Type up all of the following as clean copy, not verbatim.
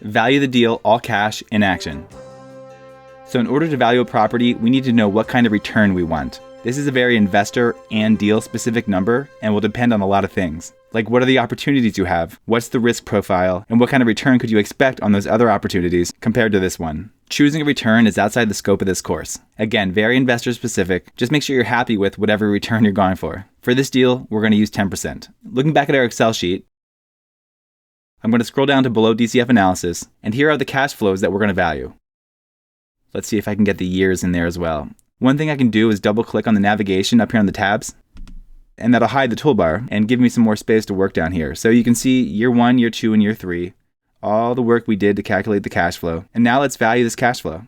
value the deal all cash in action. So in order to value a property, we need to know what kind of return we want. This is a very investor and deal specific number and will depend on a lot of things. Like what are the opportunities you have? What's the risk profile? And what kind of return could you expect on those other opportunities compared to this one? Choosing a return is outside the scope of this course. Again, very investor specific. Just make sure you're happy with whatever return you're going for. For this deal, we're going to use 10%. Looking back at our Excel sheet, I'm going to scroll down to below DCF analysis, and here are the cash flows that we're going to value. Let's see if I can get the years in there as well. One thing I can do is double click on the navigation up here on the tabs, and that'll hide the toolbar and give me some more space to work down here. So you can see year 1, year 2, and year 3, all the work we did to calculate the cash flow. And now let's value this cash flow.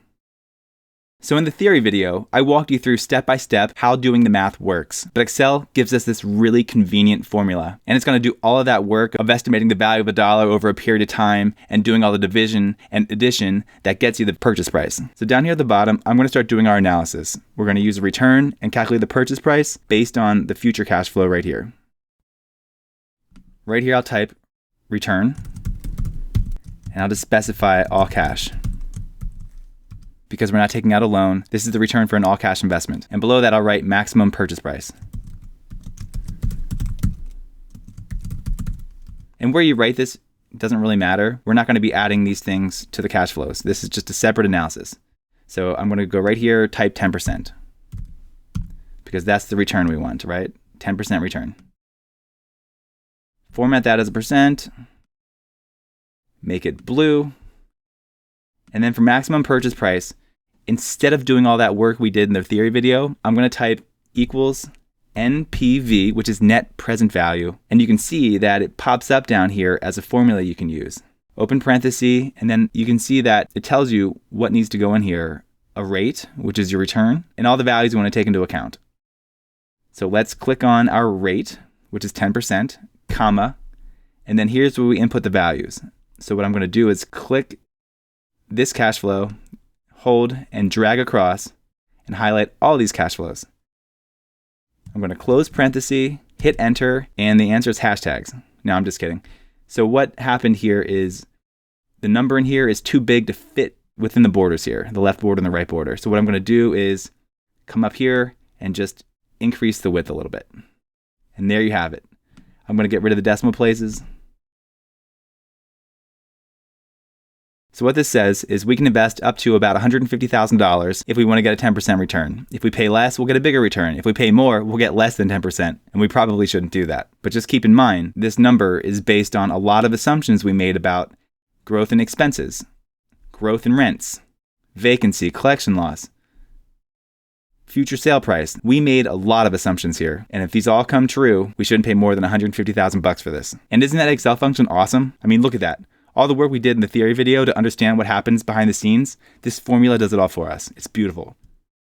So in the theory video, I walked you through step by step how doing the math works. But Excel gives us this really convenient formula. And it's going to do all of that work of estimating the value of a dollar over a period of time and doing all the division and addition that gets you the purchase price. So down here at the bottom, I'm going to start doing our analysis. We're going to use a return and calculate the purchase price based on the future cash flow right here. Right here, I'll type return, and I'll just specify all cash. Because we're not taking out a loan, this is the return for an all-cash investment. And below that, I'll write maximum purchase price. And where you write this doesn't really matter. We're not going to be adding these things to the cash flows. This is just a separate analysis. So I'm going to go right here, type 10%. Because that's the return we want, right? 10% return. Format that as a percent. Make it blue. And then for maximum purchase price, instead of doing all that work we did in the theory video, I'm going to type equals NPV, which is net present value. And you can see that it pops up down here as a formula you can use. Open parenthesis, and then you can see that it tells you what needs to go in here. A rate, which is your return, and all the values you want to take into account. So let's click on our rate, which is 10%, comma, and then here's where we input the values. So what I'm going to do is click this cash flow, hold and drag across and highlight all these cash flows. I'm going to close parenthesis, hit enter, and the answer is hashtags. No, I'm just kidding. So what happened here is the number in here is too big to fit within the borders here, the left border and the right border. So what I'm going to do is come up here and just increase the width a little bit. And there you have it. I'm going to get rid of the decimal places. So what this says is we can invest up to about $150,000 if we want to get a 10% return. If we pay less, we'll get a bigger return. If we pay more, we'll get less than 10%. And we probably shouldn't do that. But just keep in mind, this number is based on a lot of assumptions we made about growth in expenses, growth in rents, vacancy, collection loss, future sale price. We made a lot of assumptions here. And if these all come true, we shouldn't pay more than $150,000 for this. And isn't that Excel function awesome? I mean, look at that. All the work we did in the theory video to understand what happens behind the scenes, this formula does it all for us. It's beautiful.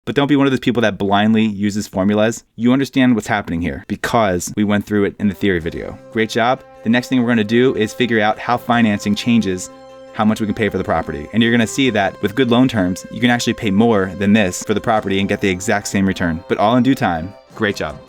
But don't be one of those people that blindly uses formulas. You understand what's happening here because we went through it in the theory video. Great job. The next thing we're going to do is figure out how financing changes how much we can pay for the property. And you're going to see that with good loan terms, you can actually pay more than this for the property and get the exact same return. But all in due time. Great job.